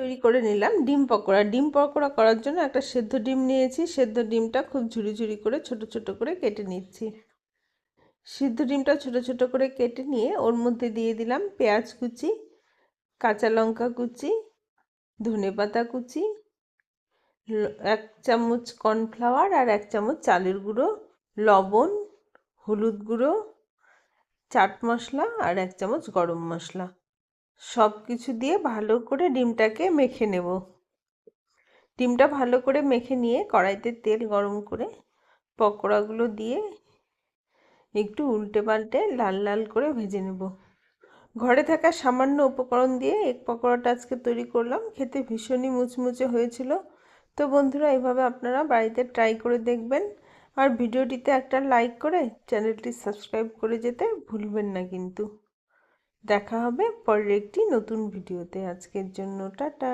তৈরি করে নিলাম ডিম পকোড়া। ডিম পকোড়া করার জন্য একটা সেদ্ধ ডিম নিয়েছি। সেদ্ধ ডিমটা খুব ঝুরি ঝুরি করে ছোট ছোট করে কেটে নিচ্ছি। সিদ্ধ ডিমটা ছোট ছোট করে কেটে নিয়ে ওর মধ্যে দিয়ে দিলাম পেঁয়াজ কুচি, কাঁচা লঙ্কা কুচি, ধনেপাতা কুচি, 1 চামচ কর্নফ্লাওয়ার আর 1 চামচ চালের গুঁড়ো, লবণ, হলুদ গুঁড়ো, চাট মশলা আর 1 চামচ গরম মশলা। সব কিছু দিয়ে ভালো করে ডিমটাকে মেখে নেব। ডিমটা ভালো করে মেখে নিয়ে কড়াইতে তেল গরম করে পকোড়াগুলো দিয়ে একটু উল্টে পাল্টে লাল লাল করে ভেজে নেব। ঘরে থাকা সামান্য উপকরণ দিয়ে এক পকোড়াটা আজকে তৈরি করলাম। খেতে ভীষণই মুচমুচে হয়েছিল। তো বন্ধুরা, এইভাবে আপনারা বাড়িতে ট্রাই করে দেখবেন। আর ভিডিওটিতে একটা লাইক করে চ্যানেলটি সাবস্ক্রাইব করে যেতে ভুলবেন না কিন্তু। দেখা হবে পরের একটি নতুন ভিডিওতে। আজকের জন্য টাটা।